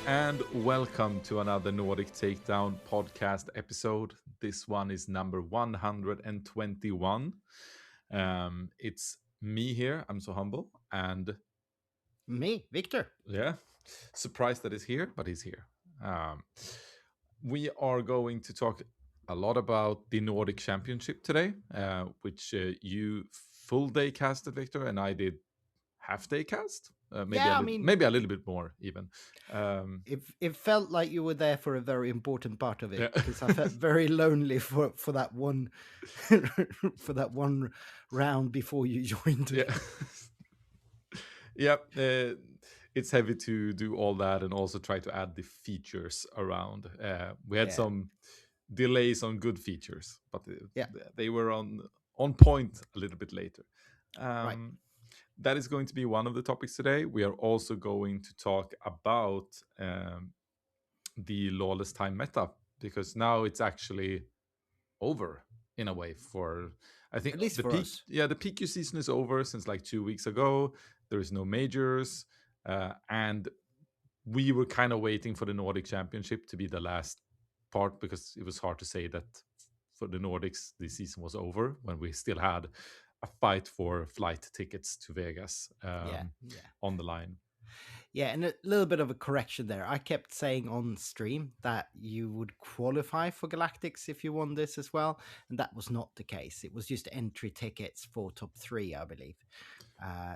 and welcome to another Nordic Takedown podcast episode. This one is number 121. It's me here. I'm so humble. And Me, Victor. yeah, surprised that he's here, but he's here. Um, we are going to talk a lot about the Nordic Championship today, which you full day casted, Victor, and I did half day cast. Yeah, I mean, Maybe a little bit more even. it felt like you were there for a very important part of Yeah. it because I felt very lonely for that one for that one round before you joined. Yeah. Yep. It's heavy to do all that and also try to add the features around. We had Yeah. some delays on good features, but Yeah. they were on point a little bit later. Right. That is going to be one of the topics today. We are also going to talk about the lawless time meta, because now it's actually over in a way. For I think At least the for peak, us. yeah, the PQ season is over since like 2 weeks ago. There is no majors, and we were kind of waiting for the Nordic Championship to be the last part, because it was hard to say that for the Nordics the season was over when we still had a fight for flight tickets to Vegas Yeah. on the line. Yeah, and a little bit of a correction there. I kept saying on stream that you would qualify for Galactics if you won this as well, and that was not the case. It was just entry tickets for top 3, I believe.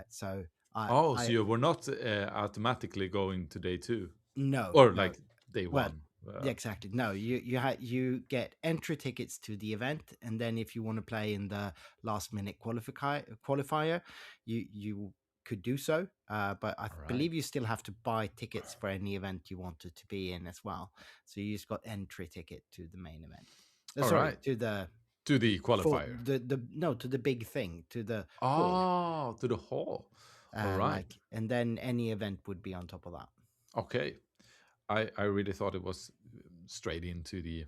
So So I you were not automatically going to day 2 no, or no. like day Well, 1. yeah, exactly. No, you get entry tickets to the event, and then if you want to play in the last minute qualifier, you could do so. But I All believe right. you still have to buy tickets for any event you wanted to be in as well. So you just got entry ticket to the main event. All Sorry, right. to the To the for qualifier. to the big thing, to the hall. Oh, to the hall. All right. And then any event would be on top of that. Okay. I really thought it was straight into the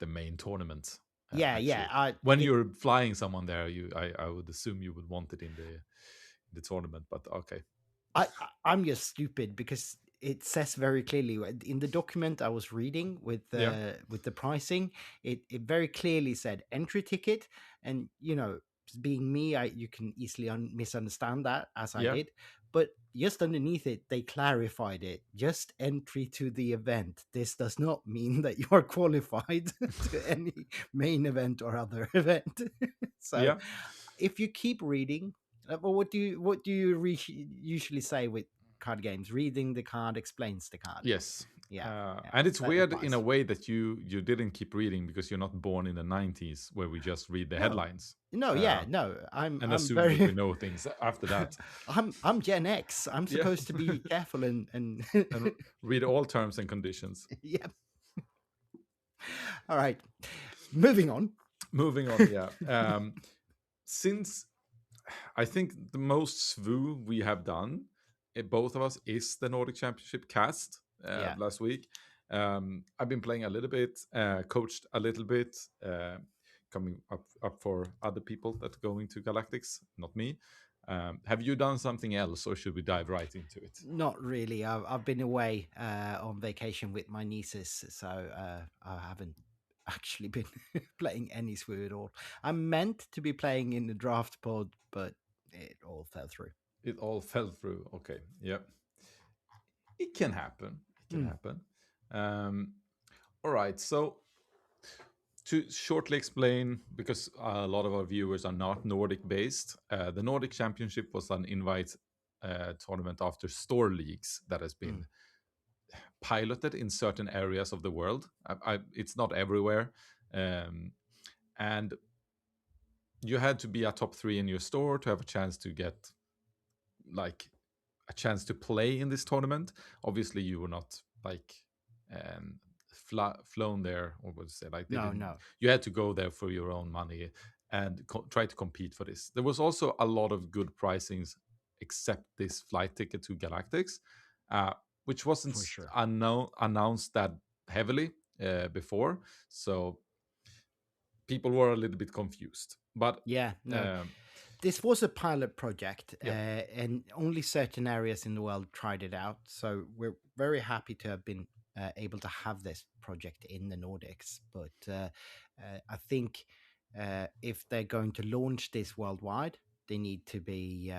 main tournament. Yeah, Actually, when you're flying someone there, I would assume you would want it in the tournament. But okay. I'm just stupid because it says very clearly in the document I was reading with the pricing. It very clearly said entry ticket, and being me, you can easily misunderstand that as I did. But just underneath it, they clarified it. Just entry to the event. This does not mean that you are qualified to any main event or other event. So if you keep reading, what do you usually say with card games? Reading the card explains the card. Yes. Yeah, And it's that weird applies. in a way that you didn't keep reading because you're not born in the 90s where we just read the headlines. No, And I'm assume very that we know things after that. I'm Gen X. I'm Yeah. supposed to be careful and And read all terms and conditions. yeah. All right, moving on. Yeah. Since I think the most SVU we have done, both of us, is the Nordic Championship cast last week. I've been playing a little bit, coached a little bit, coming up for other people that are going to Galactics, not me. Have you done something else, or should we dive right into it? Not really. I've been away on vacation with my nieces, so I haven't actually been playing any SWU at all. I'm meant to be playing in the draft pod, but it all fell through. It all fell through. Okay. Yep. It can happen. Happen. All right. So to shortly explain, because a lot of our viewers are not Nordic based, the Nordic Championship was an invite tournament after store leagues that has been piloted in certain areas of the world. It's not everywhere. And you had to be a top 3 in your store to have a chance to get like a chance to play in this tournament. Obviously, you were not like flown there, or what to say, like No. You had to go there for your own money and try to compete for this. There was also a lot of good pricings, except this flight ticket to Galactics, which wasn't announced that heavily before, so people were a little bit confused. But this was a pilot project, Yeah. and only certain areas in the world tried it out. So we're very happy to have been able to have this project in the Nordics. But I think if they're going to launch this worldwide, they need to be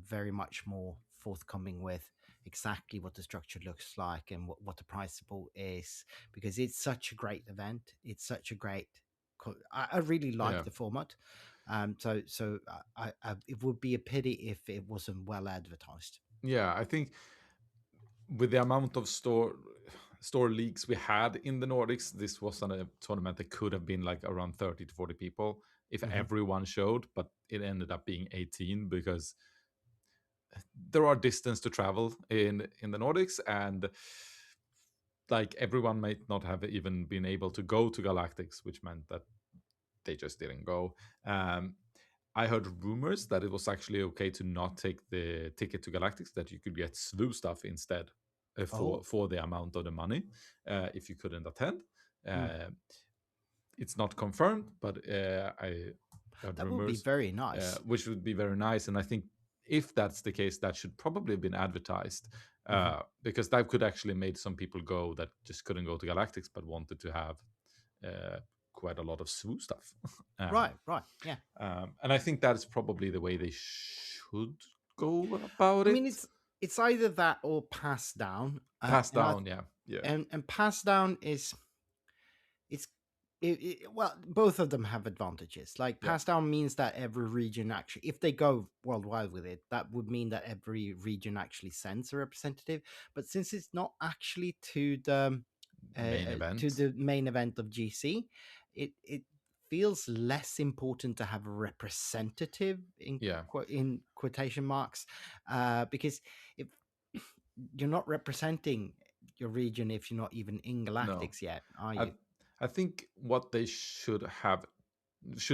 very much more forthcoming with exactly what the structure looks like and what the price support is, because it's such a great event. It's such a great. I really like Yeah. the format. So it would be a pity if it wasn't well advertised. Yeah, I think with the amount of store leagues we had in the Nordics, this wasn't a tournament that could have been like around 30 to 40 people if Mhm. everyone showed, but it ended up being 18 because there are distance to travel in the Nordics, and like everyone might not have even been able to go to Galactics, which meant that they just didn't go. Um, I heard rumors that it was actually okay to not take the ticket to Galactics, that you could get SVU stuff instead Oh, for the amount of the money if you couldn't attend. mm. Uh, it's not confirmed, but I heard That would be rumors, very nice. which would be very nice. And I think if that's the case, that should probably have been advertised Mhm. because that could actually made some people go that just couldn't go to Galactics but wanted to have uh, quite a lot of SVU stuff. uh, Right, right, yeah. and I think that's probably the way they should go about I mean, it. it's either that or pass down, Pass down, yeah, yeah, and pass down is it's well, both of them have advantages. Like yeah, pass down means that every region actually, if they go worldwide with it, that would mean that every region actually sends a representative. But since it's not actually main to event. the main event of GC, it feels less important to have a representative in Yeah, in quotation marks, because if you're not representing your region, if you're not even in no, Galactics yet, are I you? I think what they should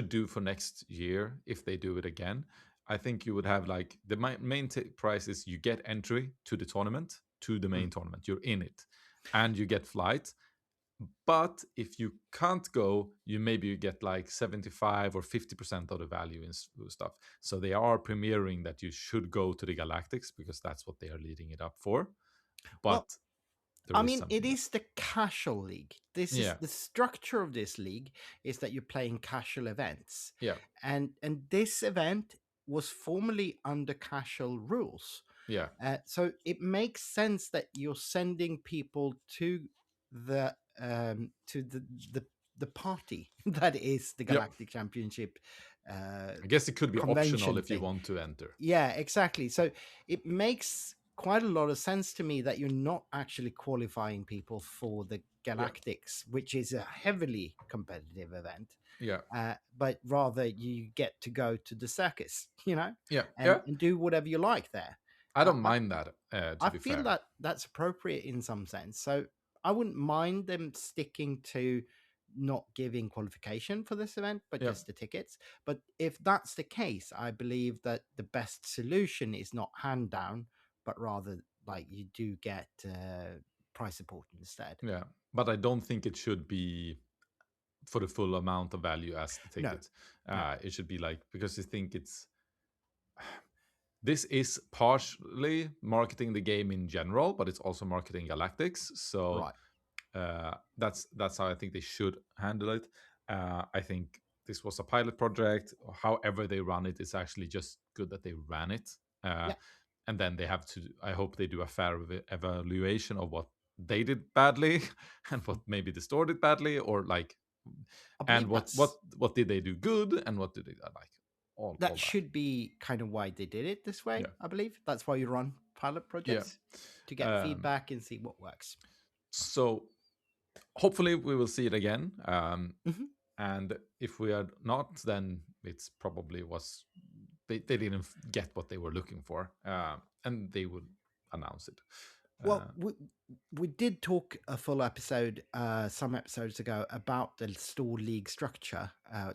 do for next year if they do it again. I think you would have like the main price is you get entry to the tournament, to the Mm. main tournament. You're in it, and you get flight. But if you can't go, you get like 75 or 50% of the value in stuff. So they are premiering that you should go to the Galactics because that's what they are leading it up for. Well, But there I is mean, it something is the casual league. This is yeah, the structure of this league is that you're playing casual events, yeah, and this event was formerly under casual rules. yeah, So it makes sense that you're sending people to the to the party that is the yeah. Galactic Championship uh, I guess it could be optional convention if you thing. want to enter. Yeah, exactly. So it makes quite a lot of sense to me that you're not actually qualifying people for the Yeah, Galactics, which is a heavily competitive event, yeah, but rather you get to go to the circus, yeah, yeah. and do whatever you like there. I Uh, don't I, mind that. To I be feel fair, that that's appropriate in some sense. So I wouldn't mind them sticking to not giving qualification for this event, but yeah, just the tickets. But if that's the case, I believe that the best solution is not hand down, but rather like you do get price support instead. yeah. But I don't think it should be for the full amount of value as the No, ticket. no. It should be like because I think it's this is partially marketing the game in general, but it's also marketing Galactics. So Right. that's how I think they should handle it. I think this was a pilot project. However they run it, it's actually just good that they ran it. Uh, Yeah. and then they have to. I hope they do a fair evaluation of what they did badly and what maybe the store did badly, or like, I and believe that's what did they do good and what did they like, that all that. should be kind of why they did it this way. Yeah, I believe that's why you run pilot yeah. projects, to get Um, feedback and see what works. so hopefully we will see it again. Hmm. And if we are not, then it's probably was they didn't get what they were looking for, and they would announce it. Well, Uh, we did talk a full episode some episodes ago about the store league structure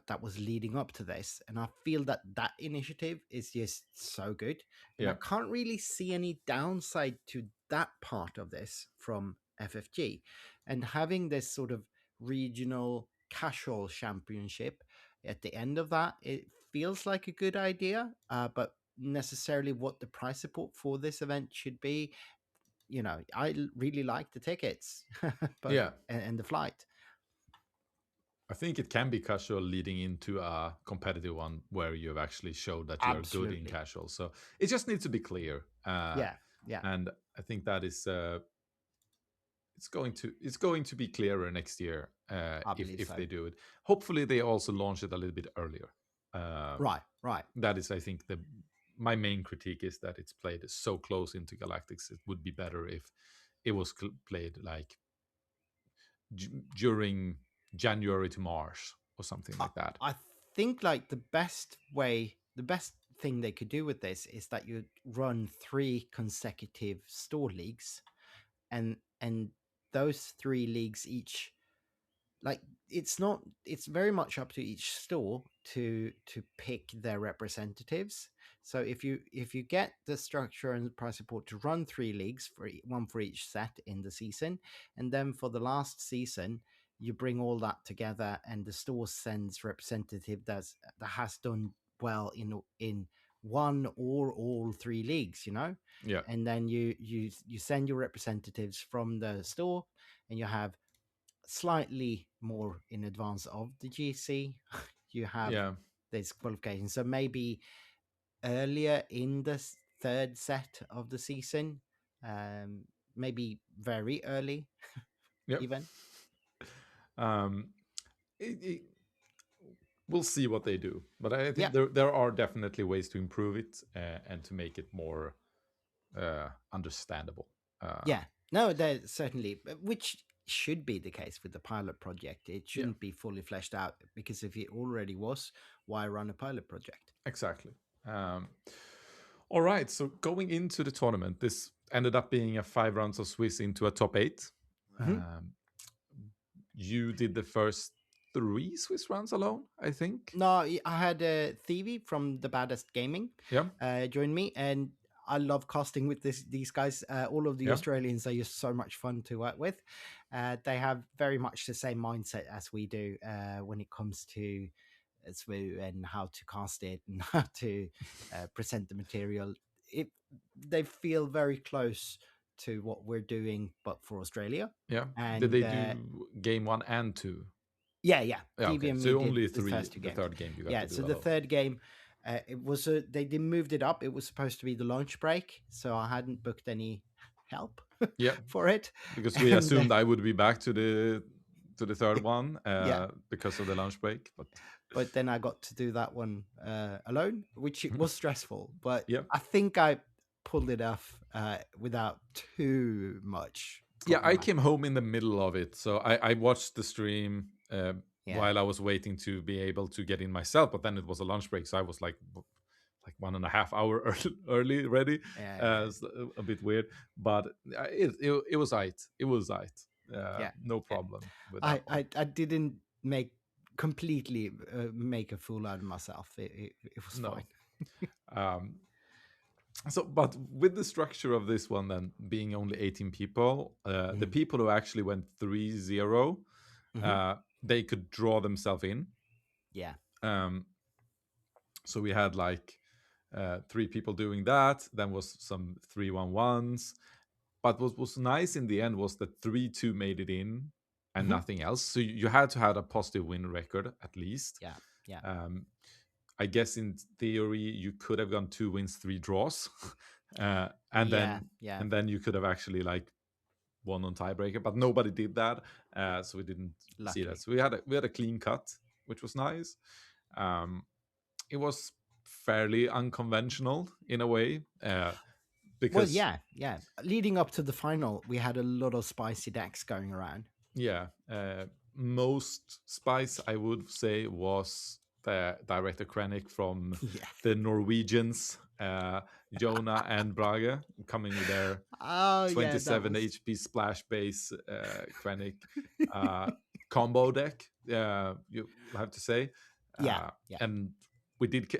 that was leading up to this, and I feel that that initiative is just so good, and I yeah, can't really see any downside to that part of this from FFG, and having this sort of regional casual championship at the end of that. It feels like a good idea, but necessarily what the price support for this event should be, really like the tickets, but Yeah, and the flight. I think it can be casual leading into a competitive one where you've actually showed that you are good in Absolutely. casual. So it just needs to be clear, Yeah, yeah, and I think that is it's going to be clearer next year I if believe if so. they do it. Hopefully, they also launch it a little bit earlier. Uh, Right, right. that is, I think, the my main critique is that it's played so close into Galactics. It would be better if it was played like during January to March or something I, like that. I think like the best thing they could do with this is that you run 3 consecutive store leagues, and those 3 leagues each, like, it's very much up to each store to pick their representatives. So if you get the structure and price support to run 3 leagues for one for each set in the season, and then for the last season you bring all that together and the store sends representative that has done well in one or all 3 leagues, Yeah, and then you send your representatives from the store, and you have slightly more in advance of the GC, you have yeah, this qualification. So maybe earlier in the third set of the season, maybe very early yeah. even. Um, we'll see what they do, but I Yeah, think there are definitely ways to improve it and to make it more understandable. Uh, yeah. No, there's certainly, which should be the case with the pilot project. It yeah, shouldn't be fully fleshed out, because if it already was, why run a pilot project? exactly. Um, all right, so going into the tournament, this ended up being a 5 rounds of Swiss into a top 8. Mhm. Um, you did the first 3 Swiss rounds alone, I think. No, I had Thievy from the Baddest Gaming Yeah, join me, and I love casting with these guys. All of the yeah, Australians are just so much fun to work with. They have very much the same mindset as we do when it comes to SWU and how to cast it and how to present the material. It They feel very close to what we're doing, but for Australia. yeah. Did And they do game 1 and 2? yeah, yeah. Yeah, TV okay. and me So did only the three. first two The games. third game you got Yeah, to so do the alone. third game, it was they did moved it up. It was supposed to be the lunch break, so I hadn't booked any help Yeah, for it. because we And assumed I would be back to the third one yeah, because of the lunch break. but then I got to do that one alone, which it was stressful. But Yeah, I think I pulled it off without too much yeah. I problematic. came home in the middle of it, so I watched the stream Yeah, while I was waiting to be able to get in myself. But then it was a lunch break, so I was like 1.5 hour early ready. yeah, It's a bit weird, but it was aight. It was aight. yeah, No yeah. problem with that one. I didn't make completely make a fool out of myself. It was No. fine. Um, so, but with the structure of this one, then being only 18 people, the Mhm. people who actually went 3-0, Mhm. they could draw themselves in. Yeah. Um, so we had like 3 people doing that. Then was some 3-1-1s. But what was nice in the end was that 3-2 made it in and Mhm. nothing else. So you had to have a positive win record at least. Yeah. Yeah. Um, I guess in theory you could have gone 2 wins, 3 draws, and Yeah. then Yeah. and then you could have actually like won on tiebreaker. But nobody did that, so we didn't see that. Luckily. So we had a clean cut, which was nice. Um, it was fairly unconventional in a way Well, because yeah. Yeah. Leading up to the final, we had a lot of spicy decks going around. yeah, most spice I would say was the director Krennic from Yeah. the Norwegians, Jonah and Brage, coming with their Oh, yeah. That 27 was. HP splash base Krennic combo deck. You have to say, Yeah. Yeah. and we did.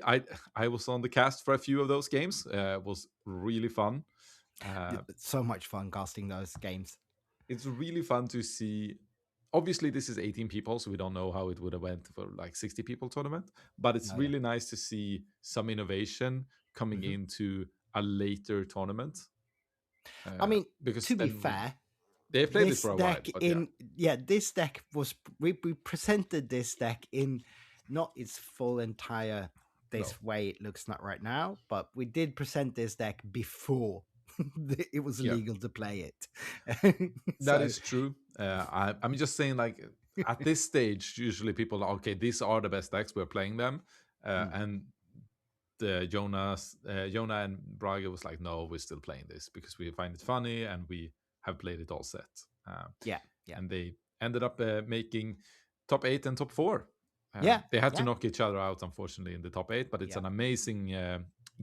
I was on the cast for a few of those games. It was really fun. So much fun casting those games. It's really fun to see. obviously this is 18 people, so we don't know how it would have went for like 60 people tournament, but it's No, yeah. really nice to see some innovation coming Mhm. into a later tournament, I mean, because to be then fair, they played this this for a while, deck but yeah, in yeah, this deck was we presented this deck in not its full entire no, this way it looks not right now, but we did present this deck before it was yeah, legal to play it. that So is true. I'm just saying, like, at this stage usually people are okay, these are the best decks, we're playing them, mm, and Jonah and Braga was like, no, we're still playing this because we find it funny and we have played it all set. yeah, yeah, And they ended up making top 8 and top 4. yeah, They had to yeah, knock each other out, unfortunately, in the top 8, but it's yeah, an amazing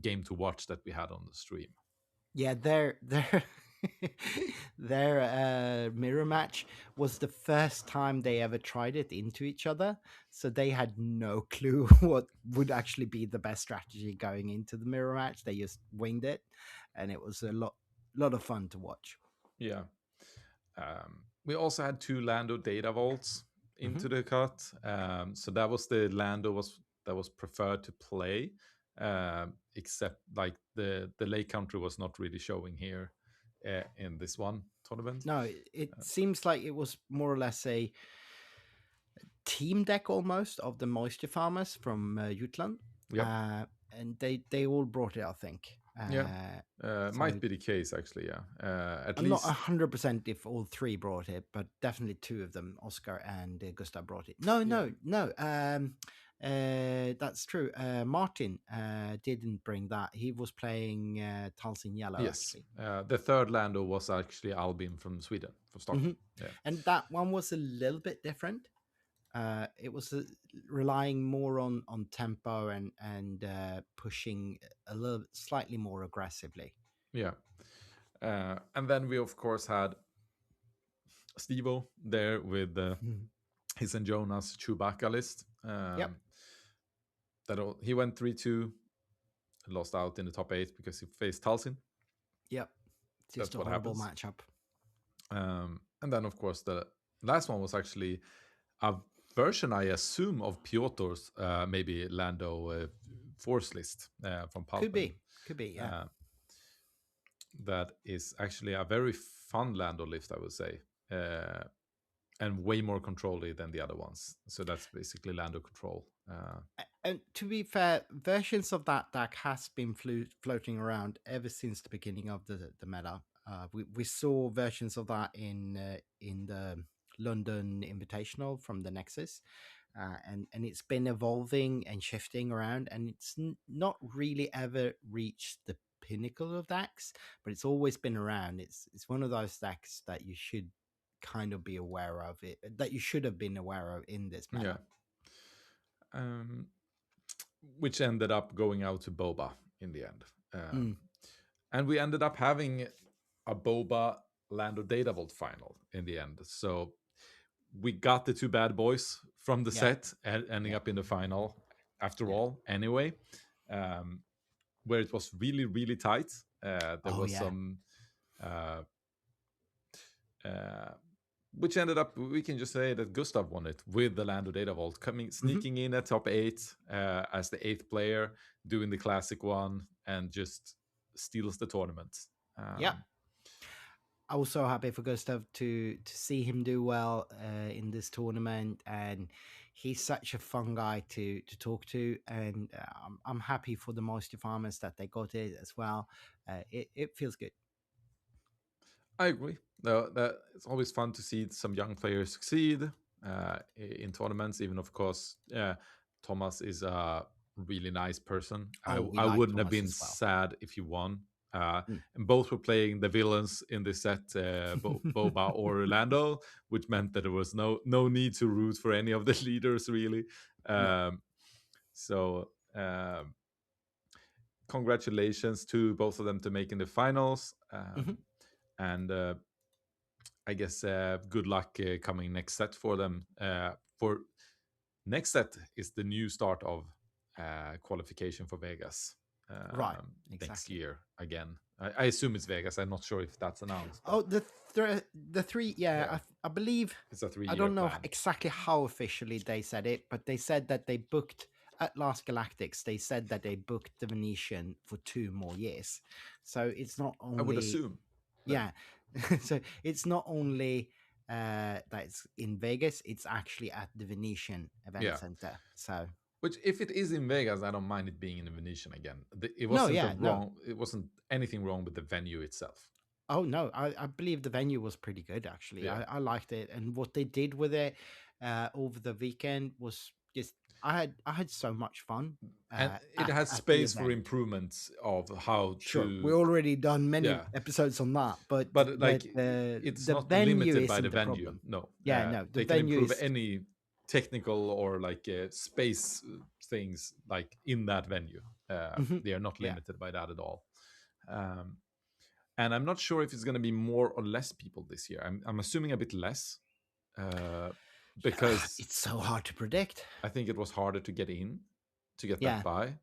game to watch that we had on the stream. yeah. Their their mirror match was the first time they ever tried it into each other, so they had no clue what would actually be the best strategy going into the mirror match. They just winged it, and it was a lot of fun to watch. Yeah. We also had 2 Lando data vaults Hmm. into the cut. So that was the Lando that was preferred to play, except like the lake country was not really showing here in this one tournament. No, it seems like it was more or less a team deck almost of the moisture farmers from Jutland, Yep. and they all brought it, I think. Yeah. So Might be the case, actually. Yeah. At I'm not least. 100% if all three brought it, but definitely two of them, Oscar and Gustav, brought it. No, Yeah. no, no. That's true. Martin didn't bring that. He was playing Talsin Yellow, Yes. actually. The third Lando was actually Albin from Sweden, from Stockholm. Hmm. Yeah. And that one was a little bit different. It was relying more on tempo and pushing a little slightly more aggressively. Yeah. And then we, of course, had Stevo there with Mhm. his and Jonas Chewbacca list. Yep. He went 3-2, lost out in the top 8 because he faced Talsin. Yep. That's Just a what horrible happens. matchup. And then, of course, the last one was actually a version, I assume, of Piotr's maybe Lando force list from Pulp. Could be, yeah. That is actually a very fun Lando list, I would say, and way more controlly than the other ones. So that's basically Lando control. And to be fair, versions of that deck has been floating around ever since the beginning of the meta. We saw versions of that in the London Invitational from the Nexus, and it's been evolving and shifting around, and it's not really ever reached the pinnacle of decks, but it's always been around. It's one of those decks that you should kind of be aware of it, that you should have been aware of in this meta. Yeah. Which ended up going out to Boba in the end. And we ended up having a Boba Lando Data Vault final in the end. So we got the 2 bad boys from the Yeah. set and ending up in the final after all, anyway, where it was really, really tight. There was some, which ended up, we can just say that Gustav won it with the Lando Data Vault, sneaking in at top 8 as the 8th player, doing the classic one, and just steals the tournament. Yeah. I was so happy for Gustav to see him do well in this tournament, and he's such a fun guy to talk to, and I'm happy for the Moisture Farmers that they got it as well. It feels good. I agree. That it's always fun to see some young players succeed in tournaments. Even, of course, Thomas is a really nice person. We I like wouldn't have Thomas been as well. sad if you won. And both were playing the villains in this set, Boba or Orlando, which meant that there was no need to root for any of the leaders, really. So congratulations to both of them to making the finals. And I guess good luck coming next set for them. For next set is the new start of qualification for Vegas. Right, next exactly. year again. I assume it's Vegas. I'm not sure if that's announced, but Oh, the three, yeah, yeah, I believe. it's a I 3-year don't know plan. exactly how officially they said it, but they said that they booked at Last Galactics. They said that they booked the Venetian for 2 more years. So it's not I would only, assume then. yeah. So it's not only that it's in Vegas. It's actually at the Venetian Event Yeah. Center. So Which, if it is in Vegas, I don't mind it being in the Venetian again. It no, wasn't a yeah, no. wrong. It wasn't anything wrong with the venue itself. Oh no, I believe the venue was pretty good actually. Yeah, I liked it, and what they did with it over the weekend was just I had so much fun and it has at the space for event. improvements of how Sure, we to. already done many Yeah, episodes on that, but but like it's the not venue limited by isn't the the venue. problem. No, Yeah, no, the they can venue improve is any technical or like space things like in that venue. mhm, They are not yeah, limited by that at all. Um, and I'm not sure if it's going to be more or less people this year. I'm assuming a bit less, uh, yeah. because It's so hard to predict. I think it was harder to get in, to get that Yeah, buy.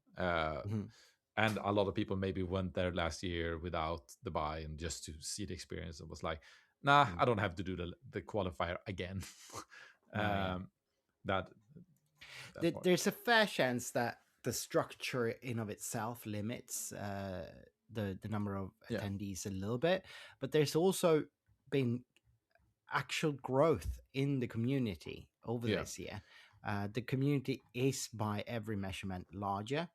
mhm, And a lot of people maybe went there last year without the buy and just to see the experience and was like, nah, mm, I don't have to do the qualifier again. no, yeah. um, that that part. There's a fair chance that the structure in of itself limits the number of Yeah, attendees a little bit, but there's also been actual growth in the community over yeah, this year. The community is by every measurement larger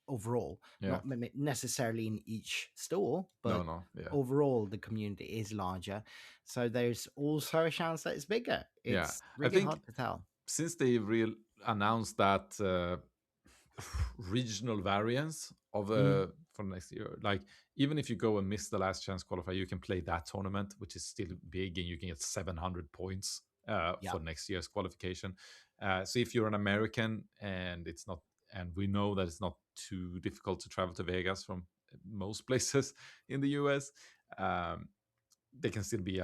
overall, yeah. not necessarily in each store, No, but no, yeah, overall the community is larger. So there's also a chance that it's bigger. yeah. It's I really think hard to tell. since they announced that regional variance of Mm, for next year, like even if you go and miss the last chance qualifier, you can play that tournament, which is still big, and you can get 700 points yeah. for next year's qualification. So if you're an American and it's not, and we know that it's not too difficult to travel to Vegas from most places in the US, um, they can still be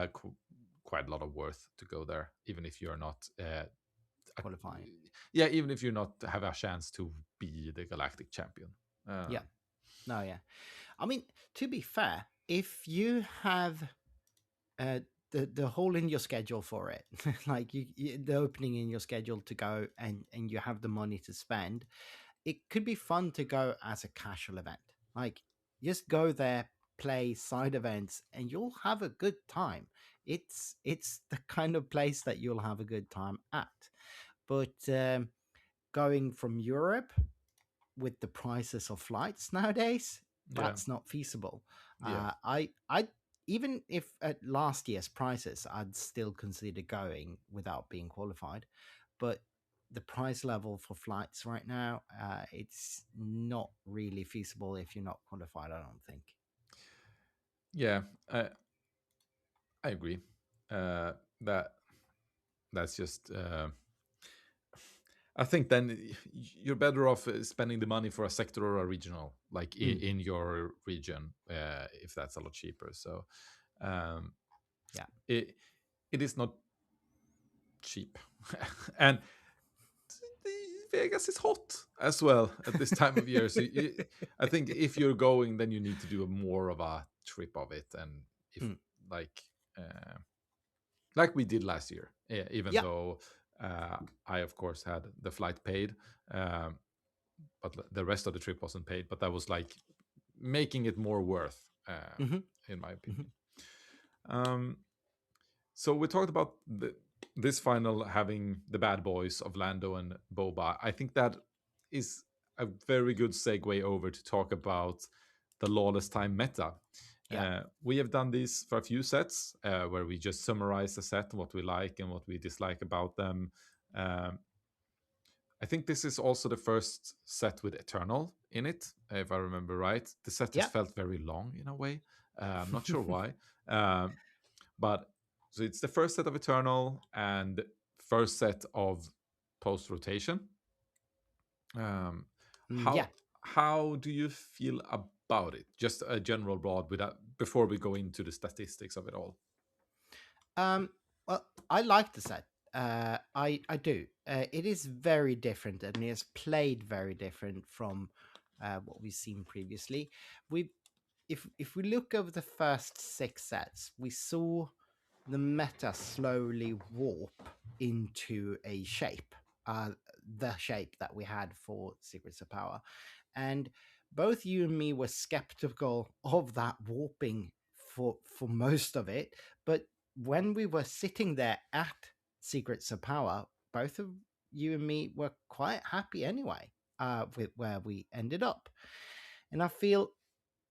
quite a lot of worth to go there, even if you're not a- Qualifying. yeah, even if you not have a chance to be the galactic champion. Yeah. No, yeah. I mean, to be fair, if you have uh, the hole in your schedule for it, like the opening in your schedule to go, and you have the money to spend, it could be fun to go as a casual event. Like, just go there, play side events, and you'll have a good time. It's the kind of place that you'll have a good time at. But going from Europe with the prices of flights nowadays, Yeah, that's not feasible. yeah, I even if at last year's prices, I'd still consider going without being qualified. But the price level for flights right now, it's not really feasible if you're not qualified. I don't think. yeah. I agree. That that's just. I think then you're better off spending the money for a sector or a regional, like Mm, in your region, if that's a lot cheaper. So um, yeah, it it is not cheap, and Vegas is hot as well at this time of year. So I think if you're going, then you need to do a more of a trip of it, and if mm, like uh, like we did last year, even yeah, though I of course had the flight paid, um, but the rest of the trip wasn't paid. But that was like making it more worth, hmm in my hmm opinion. Um, So we talked about this final having the bad boys of Lando and Boba. I think that is a very good segue over to talk about the lawless time meta. yeah, We have done these for a few sets where we just summarize the set, what we like and what we dislike about them. Um, I think this is also the first set with Eternal in it, if I remember right. The set has yeah. felt very long in a way. I'm not sure why. Um, but so it's the first set of Eternal and first set of post rotation. Um, Yeah. how do you feel about it? Just a general broad without before we go into the statistics of it all. Um, well, I like the set. I do. It is very different, and it is played very different from what we've seen previously. We, if we look over the first 6 sets, we saw the meta slowly warp into a shape, the shape that we had for Secrets of Power. And both you and me were skeptical of that warping for most of it. But when we were sitting there at Secrets of Power, both of you and me were quite happy anyway, with where we ended up. And I feel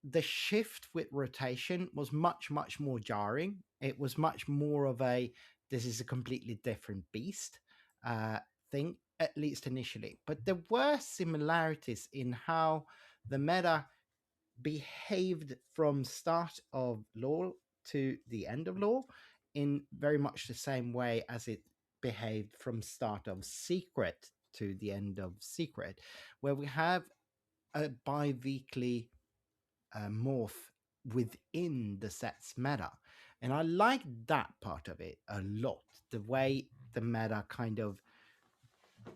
the shift with rotation was much, much more jarring. It was much more of a, this is a completely different beast thing, at least initially. But there were similarities in how the meta behaved from start of law to the end of law in very much the same way as it behaved from start of secret to the end of secret, where we have a bi-weekly morph within the set's meta. And I like that part of it a lot. The way the meta kind of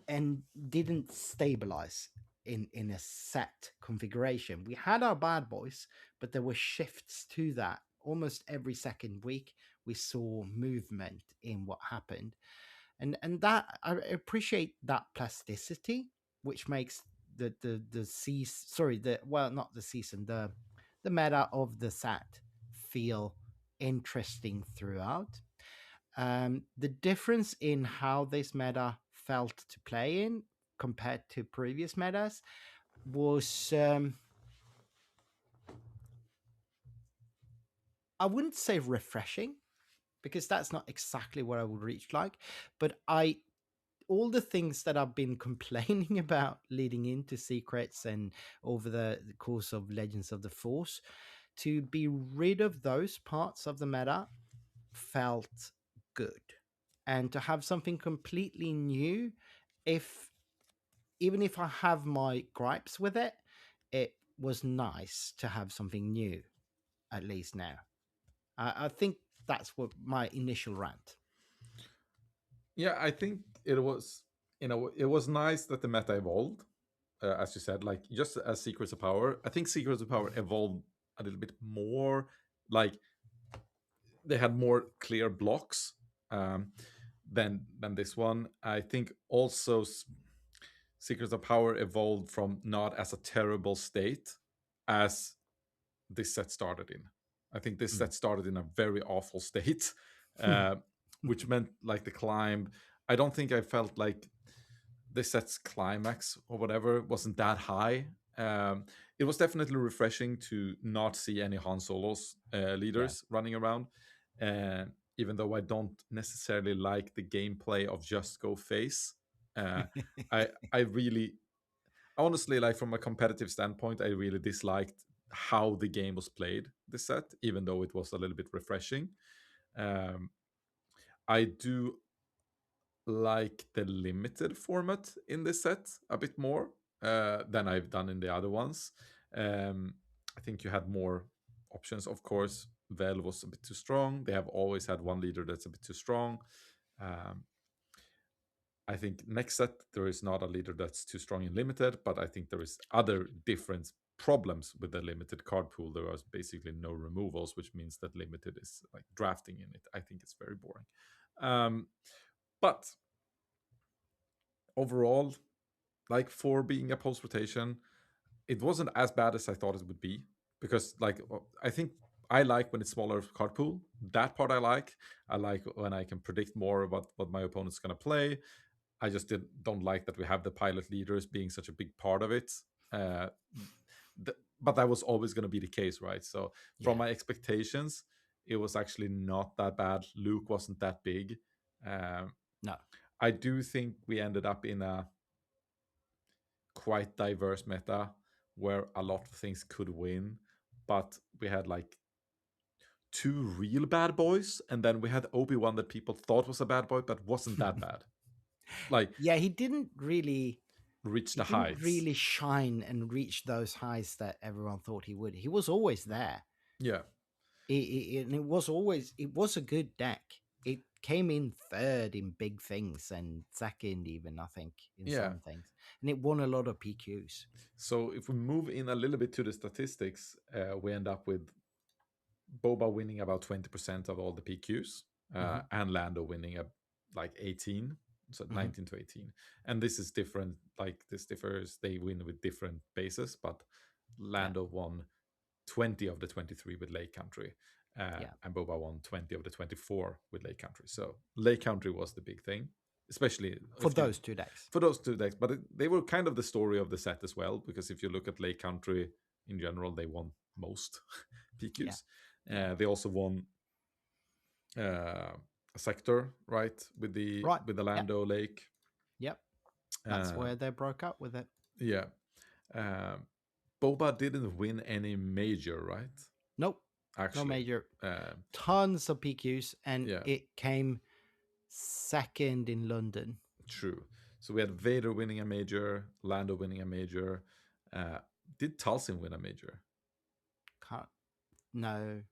and didn't stabilize in a set configuration. We had our bad boys, but there were shifts to that. Almost every second week, we saw movement in what happened. And that I appreciate that plasticity, which makes the season, sorry, the well, not the season, the meta of the set feel interesting throughout. The difference in how this meta felt to play in compared to previous metas was, I wouldn't say refreshing, because that's not exactly what I would reach like, but all the things that I've been complaining about leading into Secrets and over the course of Legends of the Force, to be rid of those parts of the meta felt good. And to have something completely new, if even if I have my gripes with it, it was nice to have something new, at least now. I think that's what my initial rant. Yeah, I think it was, it was nice that the meta evolved, as you said, like just as Secrets of Power. I think Secrets of Power evolved a little bit more, like they had more clear blocks, than this one. I think also Secrets of Power evolved from not as a terrible state as this set started in. I think this set started in a very awful state, uh, which meant like the climb. I don't think I felt like this set's climax or whatever wasn't that high. It was definitely refreshing to not see any Han Solos Yeah. leaders running around, uh, even though I don't necessarily like the gameplay of just go face. Uh, I really, honestly, like from a competitive standpoint, I really disliked how the game was played this set, even though it was a little bit refreshing. Um, I do like the limited format in this set a bit more than I've done in the other ones. I think you had more options. Of course, Vel was a bit too strong. They have always had one leader that's a bit too strong. Um, I think next set there is not a leader that's too strong in limited, but I think there is other different problems with the limited card pool. There was basically no removals, which means that limited is like drafting in it. I think it's very boring. But overall, like for being a post rotation, it wasn't as bad as I thought it would be, because like I think I like when it's smaller card pool. That part I like. I like when I can predict more about what my opponent's gonna play. I just don't like that we have the pilot leaders being such a big part of it. Uh, but that was always going to be the case, right? So from Yeah. my expectations, it was actually not that bad. Luke wasn't that big. Um, No. I do think we ended up in a quite diverse meta where a lot of things could win, but we had like two real bad boys, and then we had Obi-Wan that people thought was a bad boy, but wasn't that bad. Like Yeah, he didn't really reach he the didn't heights. really shine and reach those highs that everyone thought he would. He was always there. Yeah. And it was always, it was a good deck. It came in third in big things and second even, I think, in Yeah. some things, and it won a lot of PQs. So if we move in a little bit to the statistics, we end up with Boba winning about 20% of all the PQs, and Lando winning like 18, so 19 to 18. And this is different. Like this differs. They win with different bases, but Lando won 20 of the 23 with Lake Country, and Boba won 20 of the 24 with Lake Country. So Lake Country was the big thing, especially For those 2 days. For those 2 days, but they were kind of the story of the set as well, because if you look at Lake Country in general, they won most PQs. They also won a sector, right, with the Lando Lake. Yep, that's where they broke up with it. Yeah. Boba didn't win any major, right? Nope, actually, no major. Tons of PQs, and it came second in London. True. So we had Vader winning a major, Lando winning a major. Did Talsin win a major? No.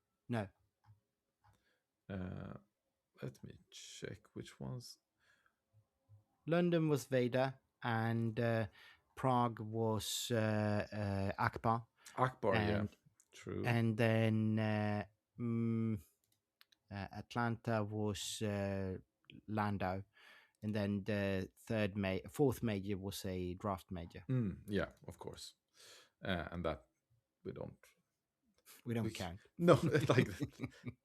Let me check which ones. London was Vader, and Prague was Akbar. Yeah, true. And then Atlanta was Lando, and then the fourth major was a draft major. Yeah, of course, and that we don't count. No, like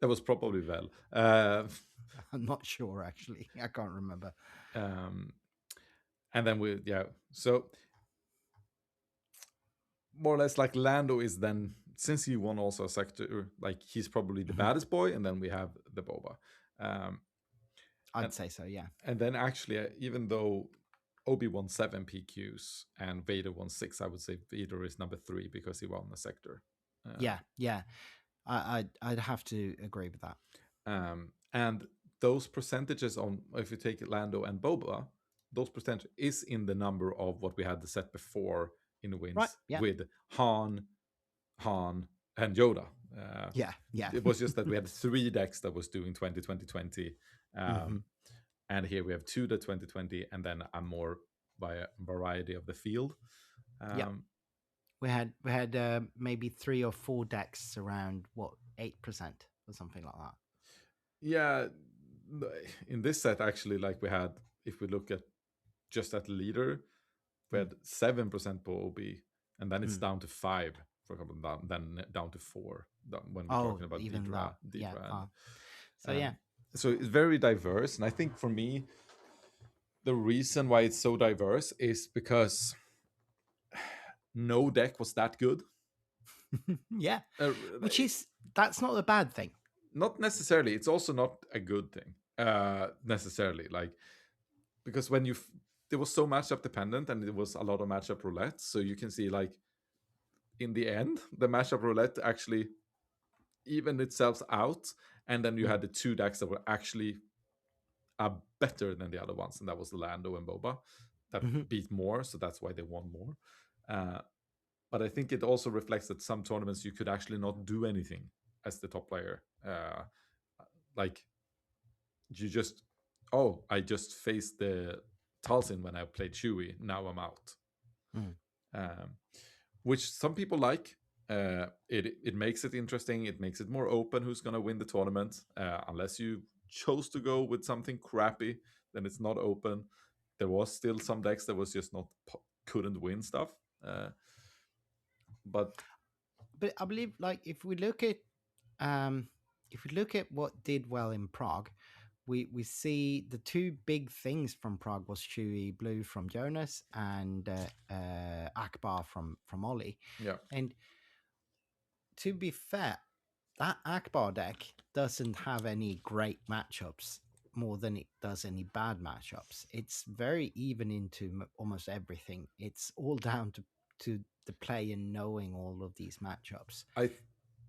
that was probably Vel. I'm not sure, actually. I can't remember. And then so more or less like Lando is then, since he won also a sector, like he's probably the baddest boy, and then we have the Boba. I'd say so, yeah. And then actually, even though Obi won 7 PQs and Vader won 6, I would say Vader is number 3 because he won the sector. Yeah. I'd have to agree with that. And those percentages on, if you take Lando and Boba, those percentage is in the number of what we had the set before in the wins, with Han, and Yoda. Yeah. It was just that we had 3 decks that was doing 20, 20, 20. And here we have 2 that 2020, and then a more variety of the field. We had maybe 3 or 4 decks around 8% or something like that. Yeah, in this set actually, like we had, if we look at just at leader, we had 7% for OB, and then it's down to 5 for a couple, then down to 4 when we're talking about even deeper. So so it's very diverse, and I think for me, the reason why it's so diverse is because no deck was that good. That's not a bad thing. Not necessarily. It's also not a good thing necessarily. Like, because when there was so matchup dependent, and it was a lot of matchup roulette, so you can see, like, in the end, the matchup roulette actually evened itself out, and then you had the 2 decks that were actually better than the other ones, and that was Lando and Boba that beat more, so that's why they won more. But I think it also reflects that some tournaments you could actually not do anything as the top player. Like, you just, I just faced the Talsin when I played Chewie, now I'm out. Which some people like. It makes it interesting. It makes it more open who's going to win the tournament. Unless you chose to go with something crappy, then it's not open. There was still some decks that was just not couldn't win stuff. But I believe, like, if we look at what did well in Prague, we see the 2 big things from Prague was Chewy Blue from Jonas and Akbar from Ollie. Yeah. And to be fair, that Akbar deck doesn't have any great matchups more than it does any bad matchups. It's very even into almost everything. It's all down to the player knowing all of these matchups.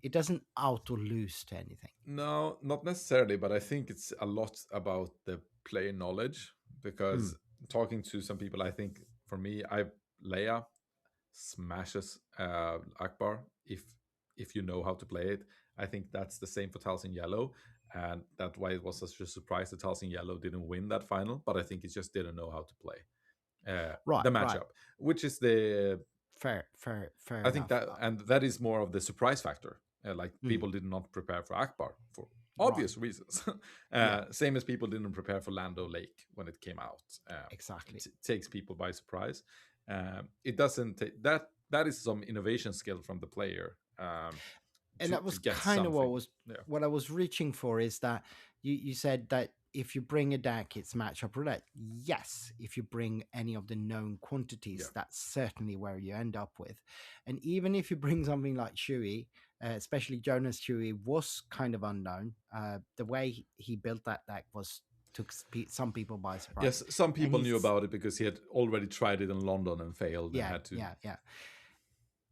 It doesn't out or lose to anything. No, not necessarily, but I think it's a lot about the player knowledge, because talking to some people, I think for me, Leia smashes Akbar if you know how to play it. I think that's the same for Tiles in Yellow, and that's why it was such a surprise that Tiles in Yellow didn't win that final. But I think it just didn't know how to play Right, the right. matchup, which is the Fair I think enough. that, and that is more of the surprise factor. Like Mm, people did not prepare for Akbar for right. obvious reasons. Yeah, Same as people didn't prepare for Lando Lake when it came out. exactly. Takes people by surprise. It doesn't take that. That is some innovation skill from the player And that to was get kind of something. Yeah. what I was reaching for, is that you said that if you bring a deck, it's matchup roulette. Yes, if you bring any of the known quantities, Yeah. that's certainly where you end up with. And even if you bring something like Shui, especially Jonas Shui was kind of unknown. The way he built that deck took some people by surprise. Yes, some And people knew about it because he had already tried it in London and failed and yeah, had to. yeah.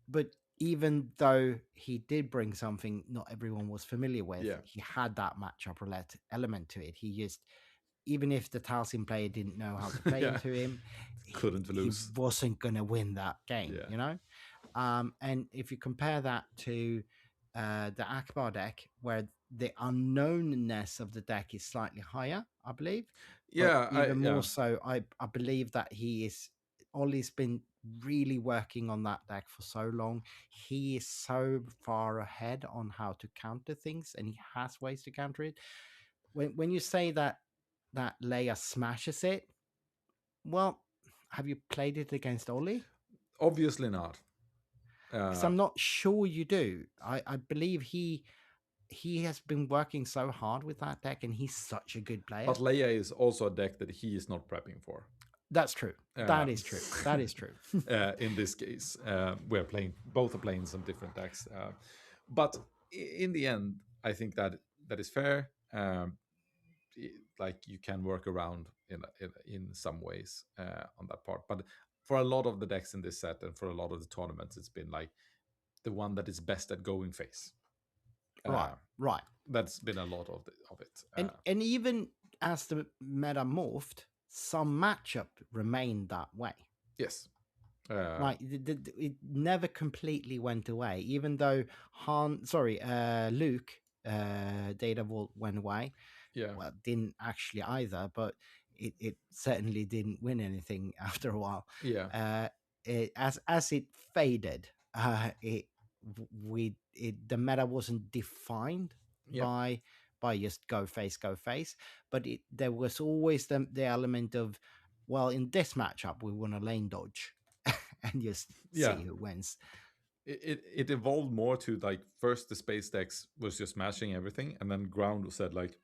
But even though he did bring something not everyone was familiar with, Yeah. he had that matchup roulette element to it. He just, even if the Talsim player didn't know how to play Yeah. into him, Couldn't he lose. wasn't going to win that game, Yeah. you know? And if you compare that to the Akbar deck, where the unknownness of the deck is slightly higher, I believe, but Yeah. even Yeah. more so, I believe that Ollie's been really working on that deck for so long. He is so far ahead on how to counter things, and he has ways to counter it. When you say that Leia smashes it, well, have you played it against Ollie? Obviously not. Because I'm not sure you do. I believe he has been working so hard with that deck, and he's such a good player. But Leia is also a deck that he is not prepping for. That's true. Uh, That is true. That is true. in this case, we're playing, both are playing some different decks. But in the end, I think that that is fair. Like you can work around in some ways on that part. But for a lot of the decks in this set and for a lot of the tournaments, it's been like the one that is best at going face. Right. Right. That's been a lot of it. And even as the meta morphed, some matchup remained that way. Yes. Like it never completely went away, even though Luke, Data Vault went away. Yeah. Well, didn't actually either, but it certainly didn't win anything after a while. Yeah. As it faded, the meta wasn't defined Yep. by just go face, but there was always the element of, well, in this matchup we want to lane dodge and just Yeah. see who wins. It evolved more to like first the space decks was just smashing everything, and then ground said like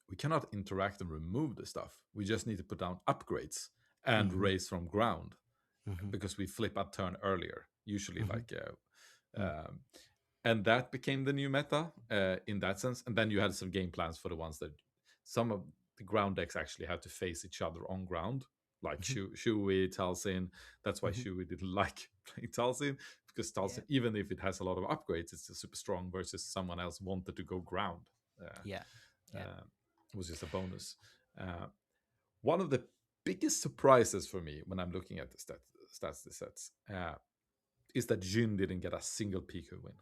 we cannot interact and remove the stuff. We just need to put down upgrades and raise from ground because we flip a turn earlier, usually like and that became the new meta in that sense. And then you had some game plans for the ones that some of the ground decks actually had to face each other on ground, like Shui, Talsin. That's why Shui didn't like playing Talsin, because Talsin, even if it has a lot of upgrades, it's still super strong versus someone else wanted to go ground. It was just a bonus. One of the biggest surprises for me when I'm looking at the sets, is that Jin didn't get a single PQ win.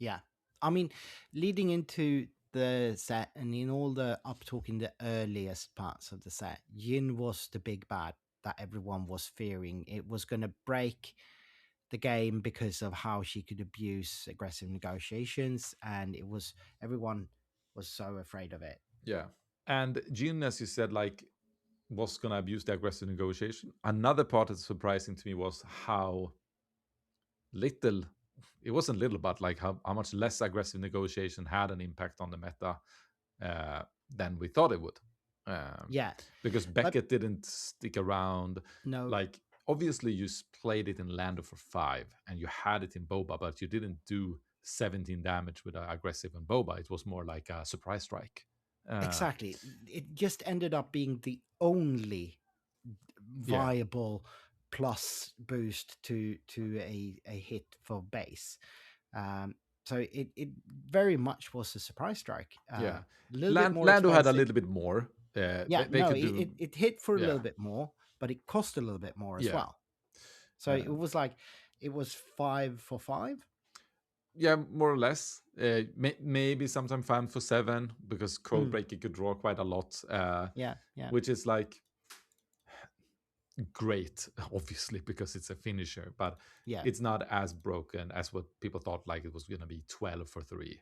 Yeah. I mean, leading into the set and in all the up talk in the earliest parts of the set, Yin was the big bad that everyone was fearing. It was going to break the game because of how she could abuse aggressive negotiations, and everyone was so afraid of it. Yeah. And Jin, as you said, like was going to abuse the aggressive negotiation. Another part that's surprising to me was how little, it wasn't little, but like how much less aggressive negotiation had an impact on the meta than we thought it would. Because Beckett didn't stick around. No. Like, obviously, you played it in Lando for 5 and you had it in Boba, but you didn't do 17 damage with aggressive and Boba. It was more like a surprise strike. Exactly. It just ended up being the only viable plus boost to a hit for base. So it very much was a surprise strike. Lando had a little bit more. It hit for a little bit more, but it cost a little bit more as well. So it was like, it was 5 for 5. Yeah, more or less. Maybe sometime fan for 7 because Mm, Codebreaker could draw quite a lot, yeah, yeah, which is like great, obviously, because it's a finisher, but yeah, it's not as broken as what people thought. Like it was going to be 12 for 3,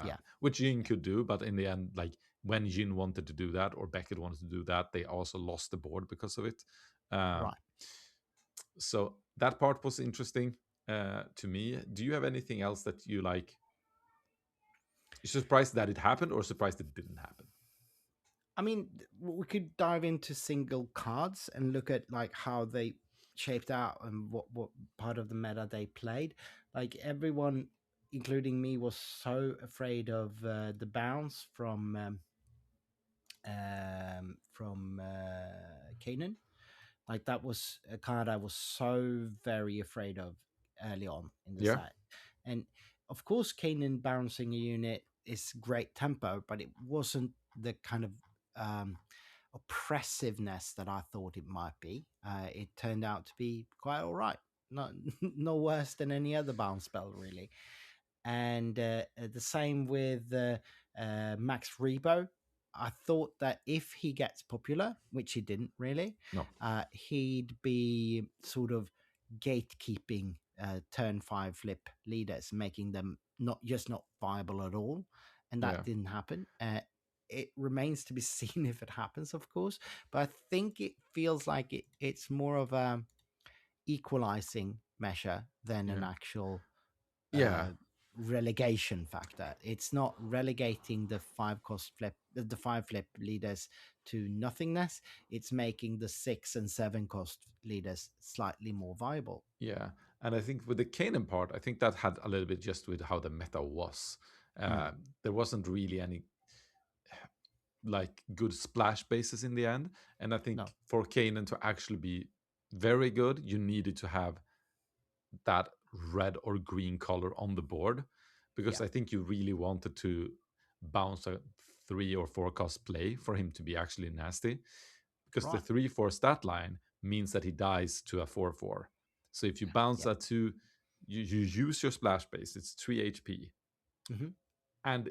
yeah, which Jin yeah. could do, but in the end, like when Jin wanted to do that or Beckett wanted to do that, they also lost the board because of it. Um, Right. so that part was interesting to me. Do you have anything else that you like? You surprised that it happened or surprised it didn't happen? I mean, we could dive into single cards and look at like how they shaped out and what part of the meta they played. Like everyone, including me, was so afraid of the bounce from Kanan. Like that was a card I was so very afraid of early on in the Yeah, set. And of course, Kanan bouncing a unit is great tempo, but it wasn't the kind of um, oppressiveness that I thought it might be. It turned out to be quite all right. Not no worse than any other bounce spell, really. And the same with Max Rebo. I thought that if he gets popular, which he didn't really, no, he'd be sort of gatekeeping turn 5 flip leaders, making them not viable at all. And yeah, that didn't happen. It remains to be seen if it happens, of course. But I think it feels like it's more of a equalizing measure than an yeah, actual yeah, uh, relegation factor. It's not relegating the the 5 flip leaders to nothingness. It's making the 6 and 7 cost leaders slightly more viable. yeah. And I think with the Kanan part, I think that had a little bit just with how the meta was. Mm, Uh, there wasn't really any like good splash bases in the end. And I think no, for Kanan to actually be very good, you needed to have that red or green color on the board because yeah, I think you really wanted to bounce a 3 or 4 cost play for him to be actually nasty because the right, 3/4 stat line means that he dies to a 4/4. So if you bounce yeah, a 2, you use your splash base, it's 3 HP. hmm And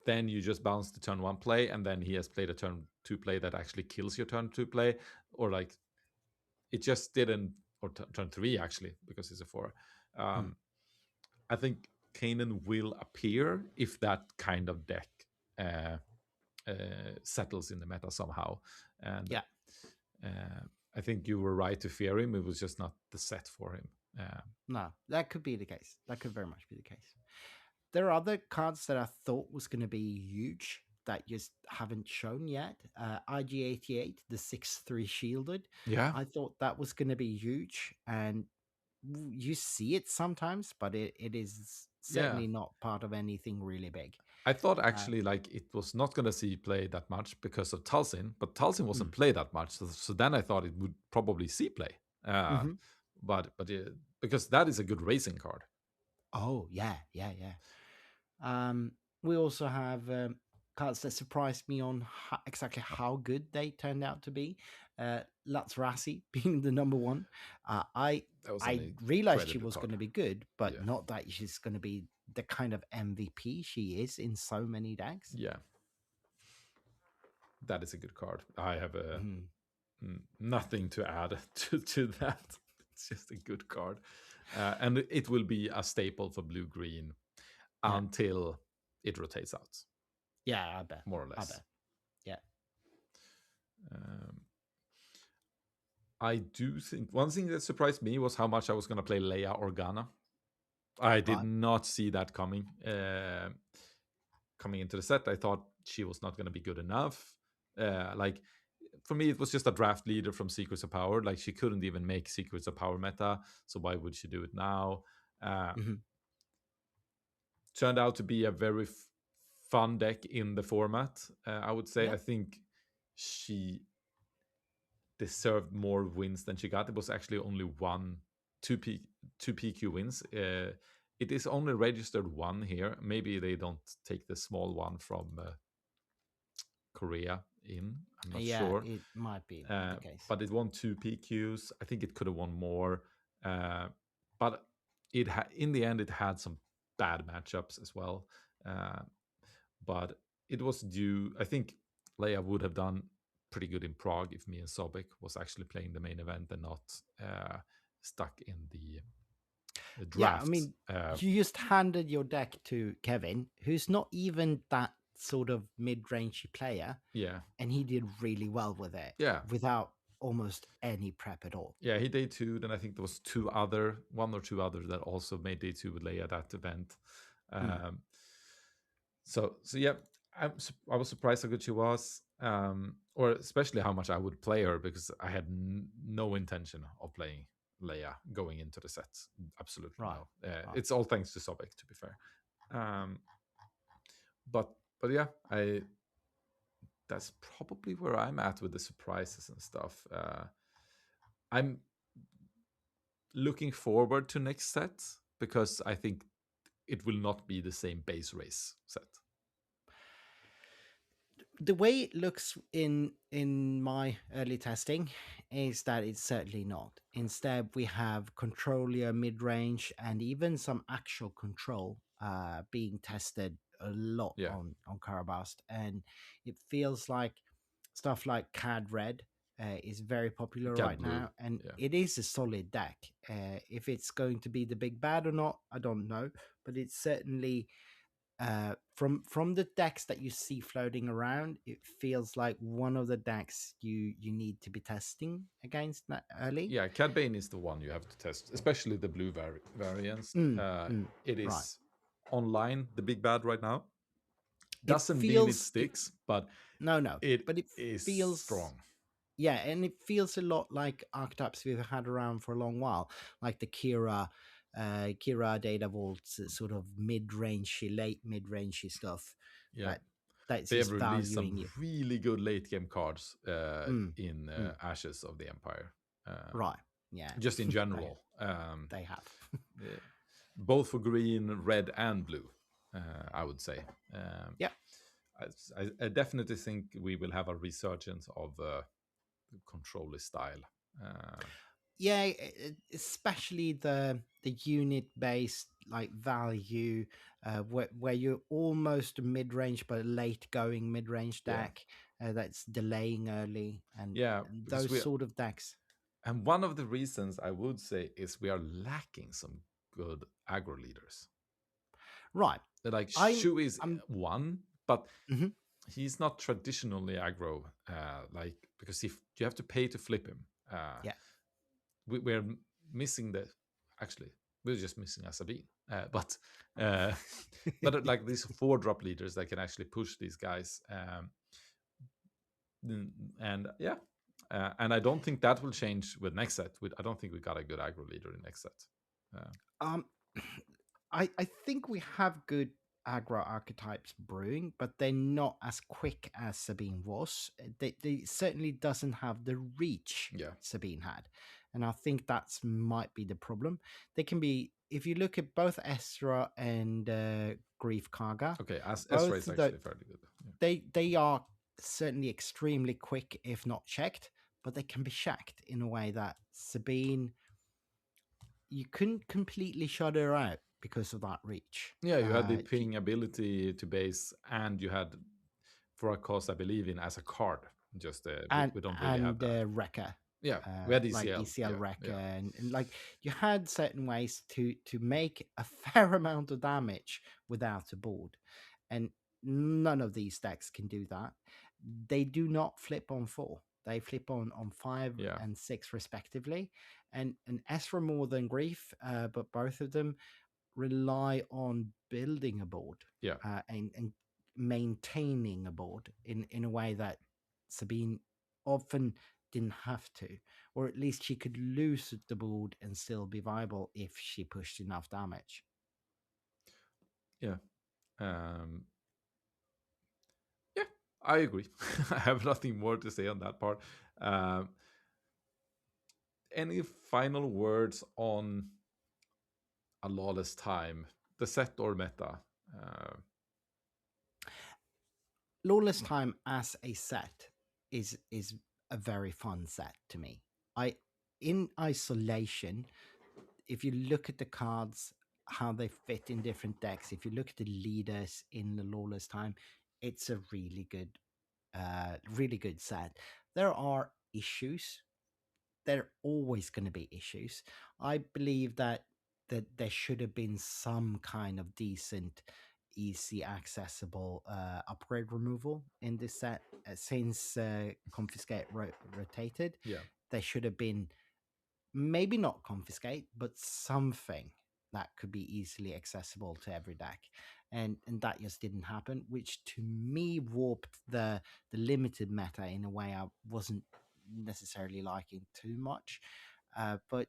then you just bounce the turn 1 play, and then he has played a turn 2 play that actually kills your turn 2 play, or like it just didn't, or turn 3 actually, because it's a 4. mm, Um, I think Kanan will appear if that kind of deck uh, settles in the meta somehow. And yeah. uh, I think you were right to fear him. It was just not the set for him. No, that could be the case. That could very much be the case. There are other cards that I thought was going to be huge that just haven't shown yet. IG88, the 6/3 shielded. Yeah, I thought that was going to be huge, and you see it sometimes, but it is yeah. certainly not part of anything really big. I thought Uh, actually like it was not going to see play that much because of Talsin, but Talsin wasn't mm, played that much. So then I thought it would probably see play. Uh, hmm but because that is a good racing card. Oh yeah, yeah, yeah. We also have cards that surprised me on exactly how good they turned out to be. Lutz Rassi being the number one. I That was I an realized she incredible was going card. to be good, but Yeah, not that she's going to be the kind of MVP she is in so many decks. yeah, that is a good card. I have Mhm. nothing to add to that. It's just a good card, and it will be a staple for blue green Yeah, until it rotates out, yeah, I bet, more or I less. bet. Yeah, Um, I do think one thing that surprised me was how much I was going to play Leia Organa. I did right. not see that coming. Coming into the set, I thought she was not going to be good enough. Like for me, it was just a draft leader from Secrets of Power. Like she couldn't even make Secrets of Power meta, so why would she do it now? Uh, hmm Turned out to be a very fun deck in the format. I would say. Yeah, I think she deserved more wins than she got. It was actually only two PQ wins. It is only registered one here. Maybe they don't take the small one from Korea in. I'm not yeah, sure. it might be the case. But it won two PQs. I think it could have won more. But in the end it had some bad matchups as well, uh, but it was due. I think Leia would have done pretty good in Prague if me and Sobek was actually playing the main event and not stuck in the Yeah, I draft. mean, you just handed your deck to Kevin, who's not even that sort of mid-rangey player, Yeah, and he did really well with it yeah, without almost any prep at all. yeah. He day two. Then I think there was one or two others that also made day two with Leia that event. Mm. Um, so yeah, I was surprised how good she was, or especially how much I would play her because I had no intention of playing Leia going into the sets. Absolutely Right, no. right. It's all thanks to Sobek, to be fair. Um, but yeah, I that's probably where I'm at with the surprises and stuff. I'm looking forward to next set because I think it will not be the same base race set. The way it looks in my early testing is that it's certainly not. Instead, we have controller mid-range and even some actual control being tested a lot Yeah, on Karabast, and it feels like stuff like CAD Red is very popular Cat right Blue. now, and Yeah. it is a solid deck. If it's going to be the big bad or not, I don't know, but it's certainly from the decks that you see floating around, it feels like one of the decks you need to be testing against that early. Yeah, Cad Bane is the one you have to test, especially the blue variants. Mm, mm, It right. is online, the big bad right now. It Doesn't mean it feels it, sticks, but no, it but it is feels, strong. yeah, and it feels a lot like archetypes we've had around for a long while, like the Kira Data Vaults, sort of mid-rangey, late mid-rangey stuff Yeah, that that's they have just released valuing some you. really good late game cards Mm, in mm, Ashes of the Empire. right. Yeah. Just in they general, they have. eh, both for green, red, and blue. I would say. Um, Yeah. I definitely think we will have a resurgence of controller style. Uh, Yeah, especially the unit based like value, where you're almost mid range but late going mid range yeah, deck that's delaying early, yeah, and because those sort of decks. and one of the reasons I would say is we are lacking some good aggro leaders. Right. Like I'm Shu is I'm one, but mhm, he's not traditionally aggro. Like because if you have to pay to flip him, yeah. we're missing the actually we're just missing a Sabine. But uh, like these 4-drop leaders that can actually push these guys. And yeah, and I don't think that will change with next set. I don't think we got a good aggro leader in next set. Uh, um I think we have good aggro archetypes brewing, but they're not as quick as Sabine was. They certainly doesn't have the reach yeah. Sabine had, and I think that's might be the problem. They can be, if you look at both Ezra and Grief Karga, Okay. As Ezra both is of the actually fairly good. Yeah. they are certainly extremely quick if not checked, but they can be shacked in a way that Sabine, you couldn't completely shut her out because of that reach. Yeah, you had the ping ability to base, and you had for a cost I believe in as a card. Just we don't really have that. Wrecker, Yeah, we had like ECL. ECL Yeah, Wrecker, yeah, and like you had certain ways to make a fair amount of damage without a board, and none of these decks can do that. They do not flip on 4; they flip on 5 yeah, and 6 respectively, and Ezra more than Grief, but both of them rely on building a board yeah, and maintaining a board in a way that Sabine often didn't have to, or at least she could lose the board and still be viable if she pushed enough damage. yeah. Um, yeah, I agree. I have nothing more to say on that part. Um, any final words on a lawless time, the set or meta? Uh, Lawless Time as a set is a very fun set to me. I In isolation, if you look at the cards, how they fit in different decks, if you look at the leaders in the Lawless Time, it's a really good set. There are issues. There are always going to be issues. I believe that there should have been some kind of decent, easy, accessible upgrade removal in this set. Since Confiscate rotated, Yeah. there should have been, maybe not Confiscate, but something that could be easily accessible to every deck. And that just didn't happen, which to me warped the limited meta in a way I wasn't necessarily liking too much. But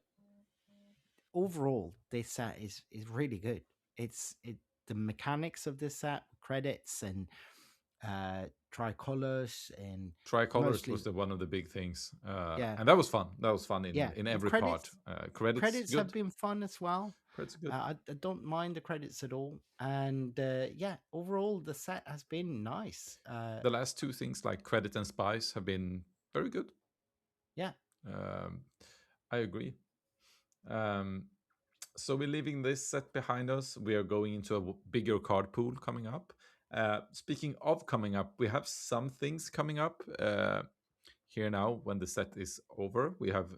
overall, this set is really good. The mechanics of this set, credits and tricolors, and Tricolors mostly, was one of the big things, yeah, and that was fun. That was fun yeah. in And every part. Credits credits have good. been fun as well. Credits good. I don't mind the credits at all. And yeah, overall, the set has been nice. The last two things, like credit and spice, have been very good. Yeah. I agree. So we're leaving this set behind us. We are going into a bigger card pool coming up. Speaking of coming up, we have some things coming up here now when the set is over. We have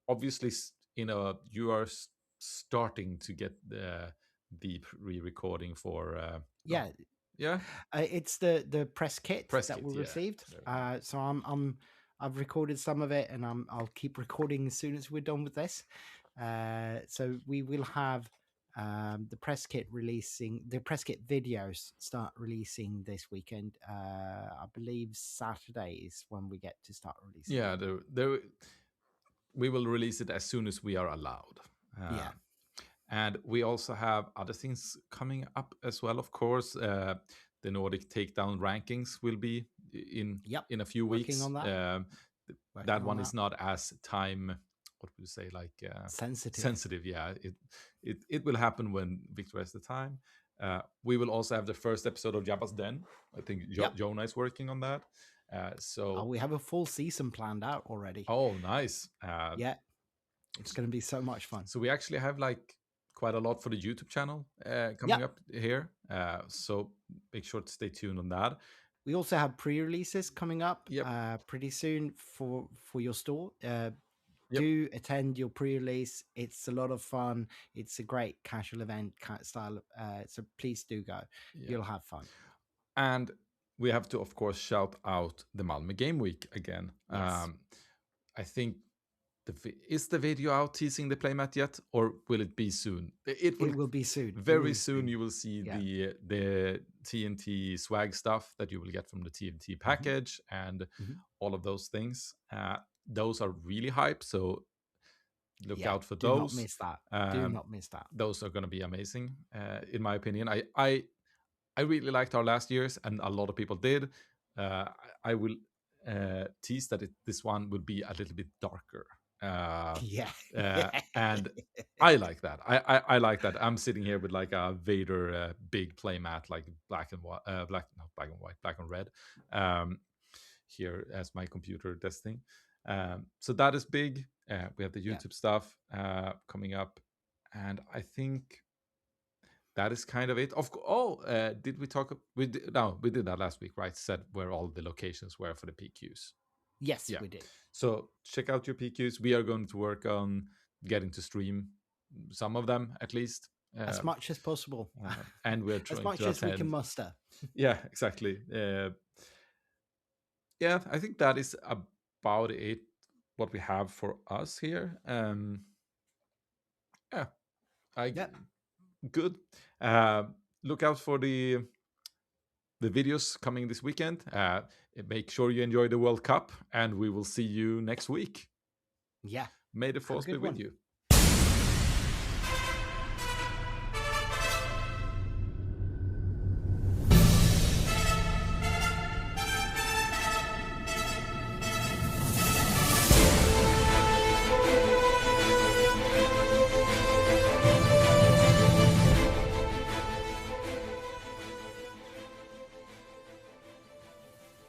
obviously, you are starting to get the re-recording for Yeah. yeah. It's the press kit Press that kit, we yeah. received. There we go. So I've recorded some of it, and I'll keep recording as soon as we're done with this. So we will have the press kit videos start releasing this weekend. I believe Saturday is when we get to start releasing. Yeah, we will release it as soon as we are allowed. Yeah. And we also have other things coming up as well, of course. The Nordic Takedown rankings will be in a few weeks. On that. That one is not as time, what would you say, like sensitive. Yeah, it will happen when Victor has the time. We will also have the first episode of Jabba's Den. I think Jonah is working on that. So we have a full season planned out already. Oh, nice. Yeah, it's going to be so much fun. So we actually have like quite a lot for the YouTube channel coming up here. So make sure to stay tuned on that. We also have pre-releases coming up pretty soon for your store. Do attend your pre-release. It's a lot of fun. It's a great casual event style. So please do go. You'll have fun. And we have to, of course, shout out the Malmö Game Week again. Yes. I think is the video out teasing the playmat yet, or will it be soon? It will be soon. Very soon you will see the TNT swag stuff that you will get from the TNT package and all of those things. Those are really hype, so look out for those. Do not miss that. Do not miss that. Those are going to be amazing, in my opinion. I really liked our last year's, and a lot of people did. I will tease that this one will be a little bit darker. And I like that. I like that. I'm sitting here with like a Vader big playmat, like black and red, here as my computer testing. So that is big. We have the YouTube stuff coming up, and I think that is kind of it. Did we talk? We did that last week, right? Said where all the locations were for the PQs. Yes, we did. So check out your PQs. We are going to work on getting to stream some of them at least. As much as possible. And we're trying as much as we can muster. Yeah, exactly. I think that is about it, what we have for us here. Good. Look out for the videos coming this weekend. Make sure you enjoy the World Cup, and we will see you next week. Yeah. May the force be with you.